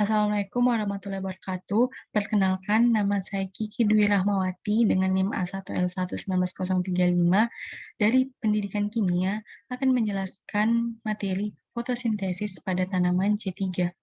Assalamualaikum warahmatullahi wabarakatuh. Perkenalkan, nama saya Kiki Dwi Rahmawati dengan NIM A1L11905 dari Pendidikan Kimia akan menjelaskan materi fotosintesis pada tanaman C3.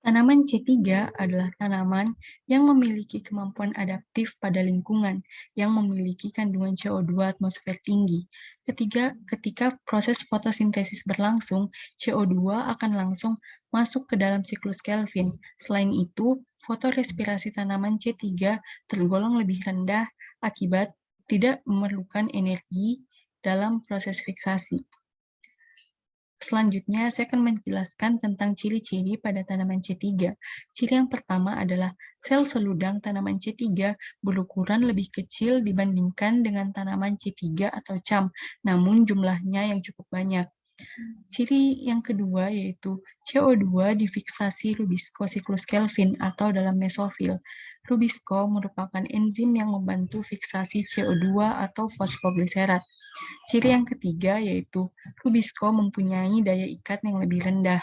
Tanaman C3 adalah tanaman yang memiliki kemampuan adaptif pada lingkungan yang memiliki kandungan CO2 atmosfer tinggi. Ketika proses fotosintesis berlangsung, CO2 akan langsung masuk ke dalam siklus Kelvin. Selain itu, fotorespirasi tanaman C3 tergolong lebih rendah akibat tidak memerlukan energi dalam proses fiksasi. Selanjutnya, saya akan menjelaskan tentang ciri-ciri pada tanaman C3. Ciri yang pertama adalah sel seludang tanaman C3 berukuran lebih kecil dibandingkan dengan tanaman C3 atau CAM, namun jumlahnya yang cukup banyak. Ciri yang kedua yaitu CO2 difiksasi Rubisco siklus Kelvin atau dalam mesofil. Rubisco merupakan enzim yang membantu fiksasi CO2 atau fosfogliserat. Ciri yang ketiga yaitu Rubisco mempunyai daya ikat yang lebih rendah.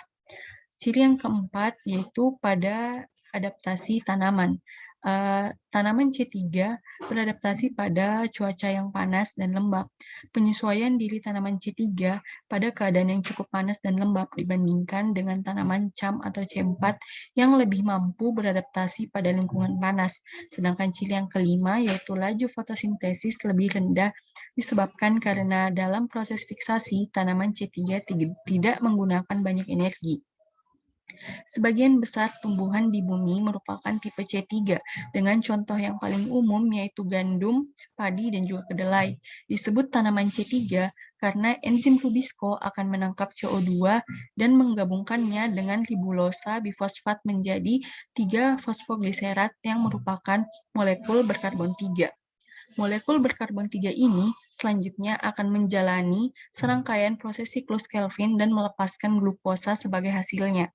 Ciri yang keempat yaitu pada adaptasi tanaman. Tanaman C3 beradaptasi pada cuaca yang panas dan lembab. Penyesuaian diri tanaman C3 pada keadaan yang cukup panas dan lembab dibandingkan dengan tanaman CAM atau C4 yang lebih mampu beradaptasi pada lingkungan panas. Sedangkan ciri yang kelima yaitu laju fotosintesis lebih rendah disebabkan karena dalam proses fiksasi tanaman C3 tidak menggunakan banyak energi. Sebagian besar tumbuhan di bumi merupakan tipe C3, dengan contoh yang paling umum yaitu gandum, padi, dan juga kedelai. Disebut tanaman C3 karena enzim Rubisco akan menangkap CO2 dan menggabungkannya dengan ribulosa bifosfat menjadi 3 fosfogliserat yang merupakan molekul berkarbon 3. Molekul berkarbon 3 ini selanjutnya akan menjalani serangkaian proses siklus Kelvin dan melepaskan glukosa sebagai hasilnya.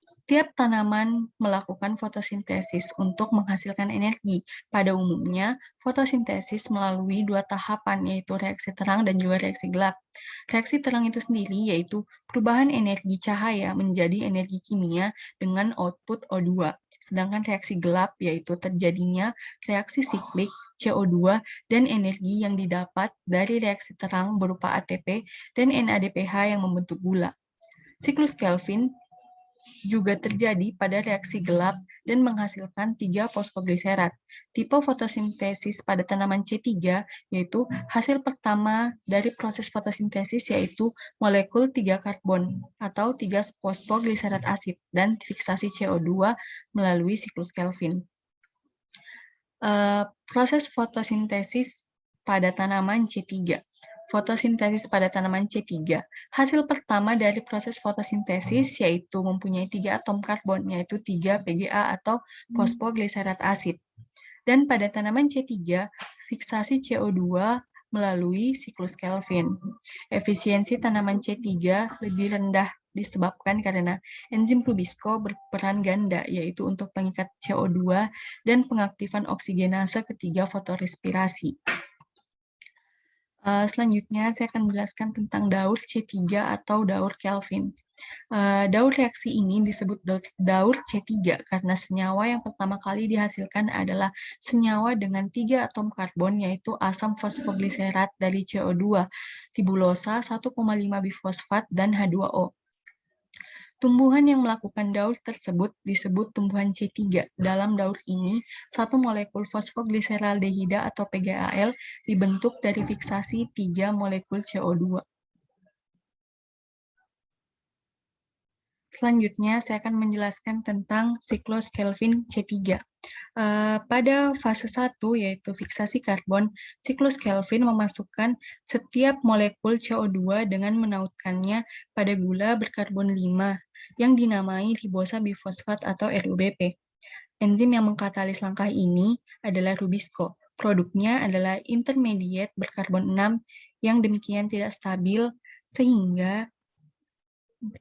Setiap tanaman melakukan fotosintesis untuk menghasilkan energi. Pada umumnya, fotosintesis melalui dua tahapan, yaitu reaksi terang dan juga reaksi gelap. Reaksi terang itu sendiri yaitu perubahan energi cahaya menjadi energi kimia dengan output O2. Sedangkan reaksi gelap yaitu terjadinya reaksi siklik CO2 dan energi yang didapat dari reaksi terang berupa ATP dan NADPH yang membentuk gula. Siklus Kelvin juga terjadi pada reaksi gelap dan menghasilkan 3 fosfogliserat. Tipe fotosintesis pada tanaman C3 yaitu hasil pertama dari proses fotosintesis yaitu molekul 3 karbon atau 3 fosfogliserat asid dan fiksasi CO2 melalui siklus Kelvin. Proses fotosintesis pada tanaman C3. Fotosintesis pada tanaman C3. Hasil pertama dari proses fotosintesis yaitu mempunyai 3 atom karbon, yaitu 3 PGA atau fosfogliserat asid. Dan pada tanaman C3, fiksasi CO2 melalui siklus Kelvin. Efisiensi tanaman C3 lebih rendah disebabkan karena enzim Rubisco berperan ganda, yaitu untuk pengikat CO2 dan pengaktifan oksigenase ketiga fotorespirasi. Selanjutnya, saya akan menjelaskan tentang daur C3 atau daur Kelvin. Daur reaksi ini disebut daur C3 karena senyawa yang pertama kali dihasilkan adalah senyawa dengan 3 atom karbon, yaitu asam fosfogliserat dari CO2, ribulosa 1,5 bifosfat, dan H2O. Tumbuhan yang melakukan daur tersebut disebut tumbuhan C3. Dalam daur ini, satu molekul fosfogliseraldehida atau PGAL dibentuk dari fiksasi 3 molekul CO2. Selanjutnya, saya akan menjelaskan tentang siklus Kelvin C3. Pada fase 1, yaitu fiksasi karbon, siklus Kelvin memasukkan setiap molekul CO2 dengan menautkannya pada gula berkarbon 5 yang dinamai ribosa bifosfat atau RUBP. Enzim yang mengkatalis langkah ini adalah Rubisco. Produknya adalah intermediate berkarbon 6 yang demikian tidak stabil sehingga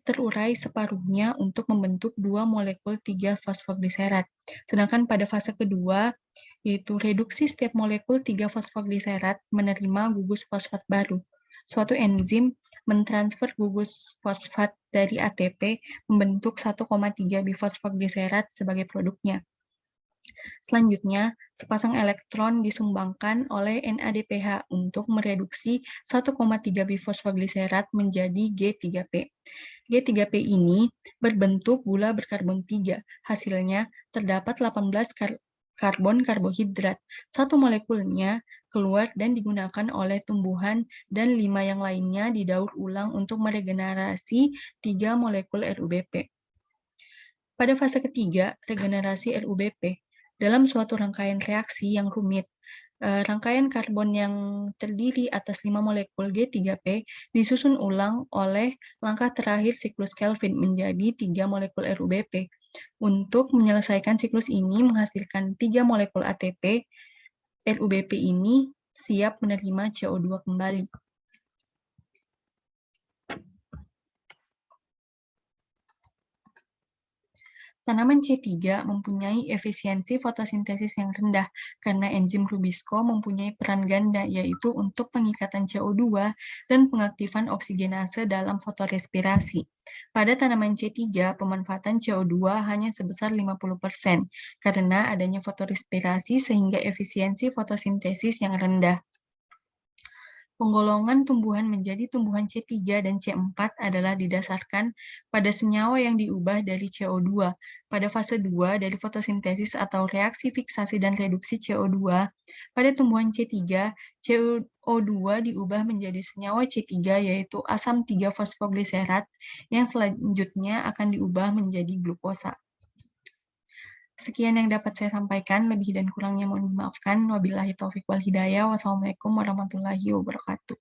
terurai separuhnya untuk membentuk 2 molekul 3 fosfogliserat. Sedangkan pada fase kedua, yaitu reduksi setiap molekul 3 fosfogliserat menerima gugus fosfat baru. Suatu enzim mentransfer gugus fosfat dari ATP membentuk 1,3 bifosfoglycerat sebagai produknya. Selanjutnya, sepasang elektron disumbangkan oleh NADPH untuk mereduksi 1,3 bifosfoglycerat menjadi G3P. G3P ini berbentuk gula berkarbon 3. Hasilnya terdapat 18 karbon karbohidrat. Satu molekulnya keluar dan digunakan oleh tumbuhan dan 5 yang lainnya didaur ulang untuk meregenerasi 3 molekul RUBP. Pada fase ketiga, regenerasi RUBP, dalam suatu rangkaian reaksi yang rumit, rangkaian karbon yang terdiri atas 5 molekul G3P disusun ulang oleh langkah terakhir siklus Kelvin menjadi 3 molekul RUBP. Untuk menyelesaikan siklus ini menghasilkan 3 molekul ATP, RUBP ini siap menerima CO2 kembali. Tanaman C3 mempunyai efisiensi fotosintesis yang rendah karena enzim Rubisco mempunyai peran ganda, yaitu untuk pengikatan CO2 dan pengaktifan oksigenase dalam fotorespirasi. Pada tanaman C3, pemanfaatan CO2 hanya sebesar 50% karena adanya fotorespirasi sehingga efisiensi fotosintesis yang rendah. Penggolongan tumbuhan menjadi tumbuhan C3 dan C4 adalah didasarkan pada senyawa yang diubah dari CO2. Pada fase 2 dari fotosintesis atau reaksi fiksasi dan reduksi CO2, pada tumbuhan C3, CO2 diubah menjadi senyawa C3 yaitu asam 3-fosfogliserat yang selanjutnya akan diubah menjadi glukosa. Sekian yang dapat saya sampaikan, lebih dan kurangnya mohon dimaafkan. Wabillahi taufiq wal hidayah. Wassalamualaikum warahmatullahi wabarakatuh.